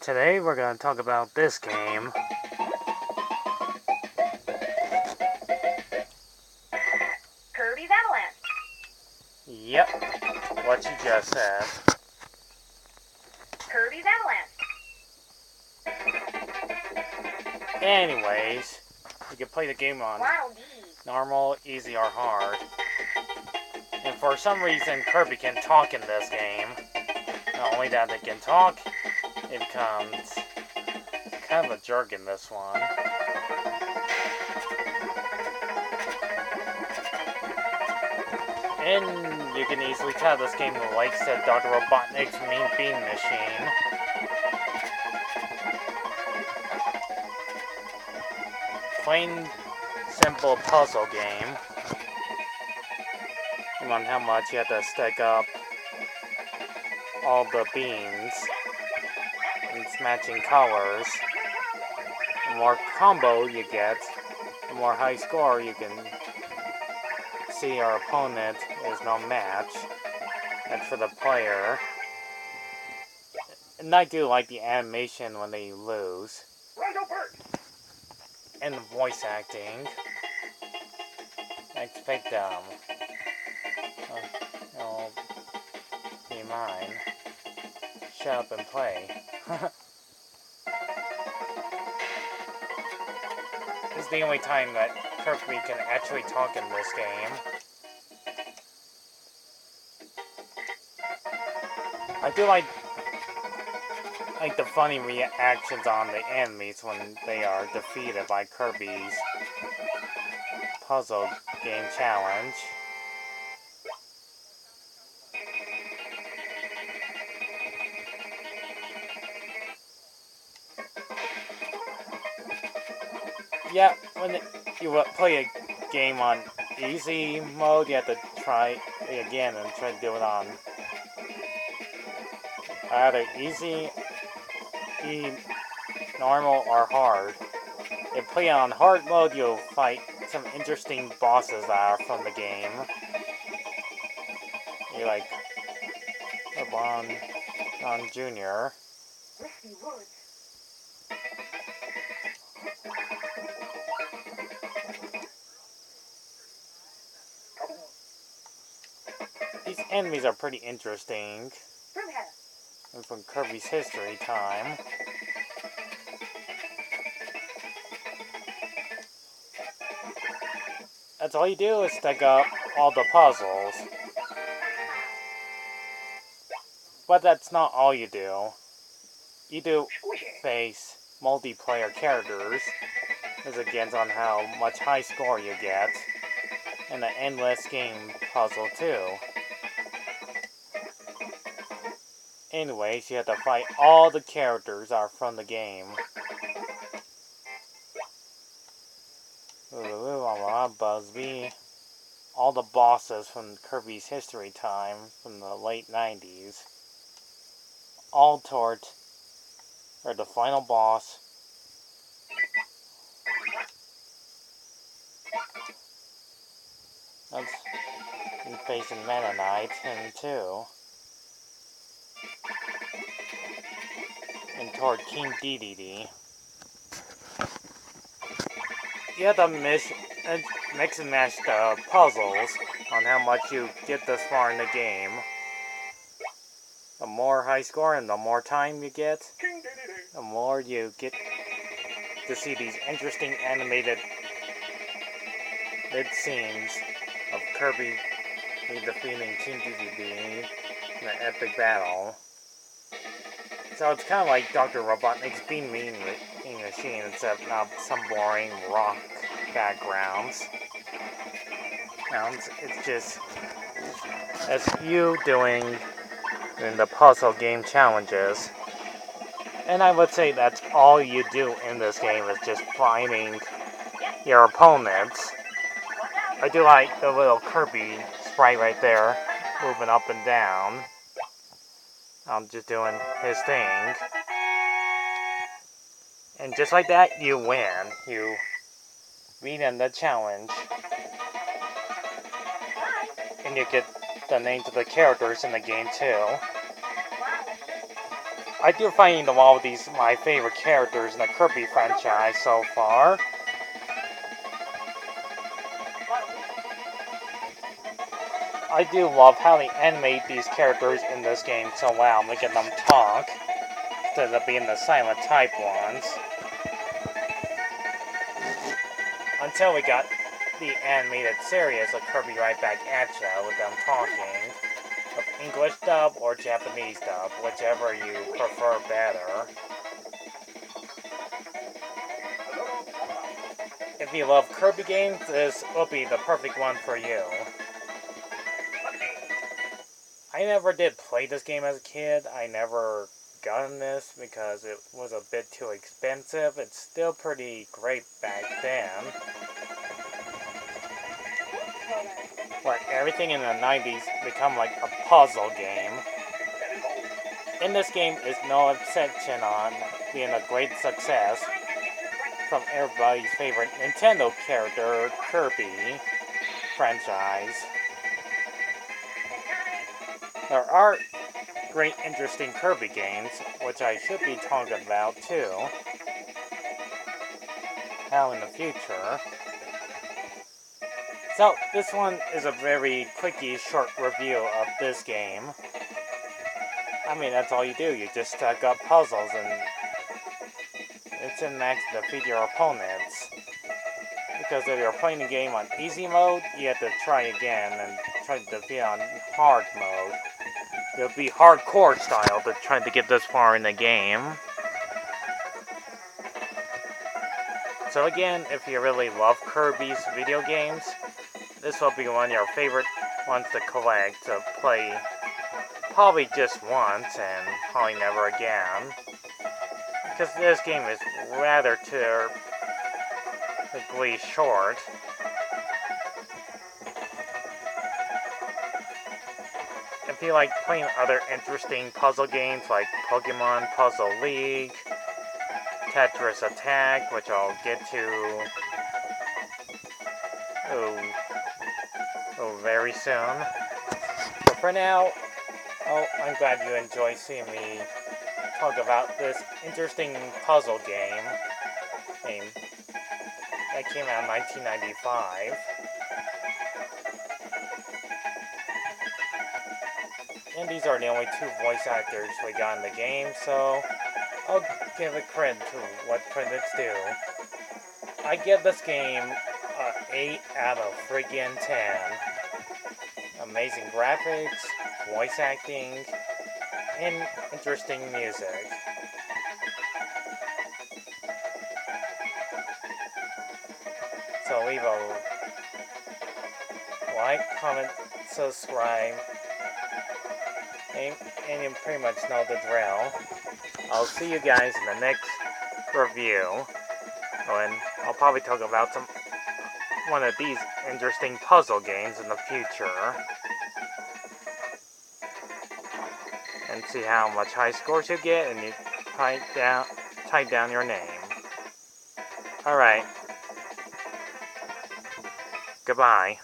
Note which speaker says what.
Speaker 1: Today we're going to talk about this game.
Speaker 2: Kirby's Avalanche.
Speaker 1: Yep, what you just said.
Speaker 2: Kirby's Avalanche.
Speaker 1: Anyways, you can play the game on
Speaker 2: Wow,
Speaker 1: normal, easy, or hard. And for some reason, Kirby can talk in this game. Not only that it can talk, it becomes kind of a jerk in this one. And you can easily tell this game likes the Dr. Robotnik's Mean Bean Machine. Plain, simple puzzle game. And on how much you have to stack up all the beans in matching colors. The more combo you get, the more high score you can see your opponent is no match. That's for the player. And I do like the animation when they lose. And the voice acting. I expect oh, be mine. Shut up and play. This is the only time that Kirby can actually talk in this game. I do like the funny reactions on the enemies when they are defeated by Kirby's puzzle game challenge. Yeah, when you play a game on easy mode, you have to try it again and try to do it on either easy, normal, or hard. If play on hard mode, you'll fight some interesting bosses that are from the game. You like Ron Jr. These enemies are pretty interesting. And from Kirby's history time. That's all you do is stack up all the puzzles. But that's not all you do. You do face multiplayer characters. This depends on how much high score you get. And an endless game puzzle too. Anyways, you have to fight all the characters that are from the game. Busby. All the bosses from Kirby's history time from the late 90s. All toward the final boss. That's facing Meta Knight and 2. And toward King DDD. You have to mix and match the puzzles on how much you get this far in the game. The more high score and the more time you get, the more you get to see these interesting animated scenes of Kirby defeating King DDD in an epic battle. So it's kind of like Dr. Robotnik's Bean Machine, except not some boring rock backgrounds. It's just as you doing in the puzzle game challenges. And I would say that's all you do in this game is just finding your opponents. I do like the little Kirby sprite right there, moving up and down. I'm just doing his thing. And just like that, you win. You beat in the challenge. And you get the names of the characters in the game too. I do find all of these my favorite characters in the Kirby franchise so far. I do love how they animate these characters in this game so well, making them talk instead of being the silent type ones. Until we got the animated series of Kirby Right Back at Ya with them talking, of English dub or Japanese dub, whichever you prefer better. If you love Kirby games, this will be the perfect one for you. I never did play this game as a kid. I never got this because it was a bit too expensive. It's still pretty great back then. But everything in the 90s become like a puzzle game. And this game is no exception on being a great success from everybody's favorite Nintendo character, Kirby franchise. There are great interesting Kirby games, which I should be talking about too. How in the future. So, this one is a very quickie, short review of this game. I mean, that's all you do. You just stack up puzzles and it's in max to defeat your opponents. Because if you're playing the game on easy mode, you have to try again and try to defeat on hard mode. It would be hardcore style to try to get this far in the game. So again, if you really love Kirby's video games, this will be one of your favorite ones to collect, to play probably just once and probably never again. Because this game is rather terribly short. If you like playing other interesting puzzle games like Pokemon Puzzle League, Tetris Attack, which I'll get to very soon. But for now, I'm glad you enjoyed seeing me talk about this interesting puzzle game that came out in 1995. And these are the only two voice actors we got in the game, so I'll give it credit to what credit's due. I give this game an 8 out of friggin' 10. Amazing graphics, voice acting, and interesting music. So leave a like, comment, subscribe, and you pretty much know the drill. I'll see you guys in the next review, and I'll probably talk about one of these interesting puzzle games in the future, and see how much high scores you get, and you type down your name. Alright. Goodbye.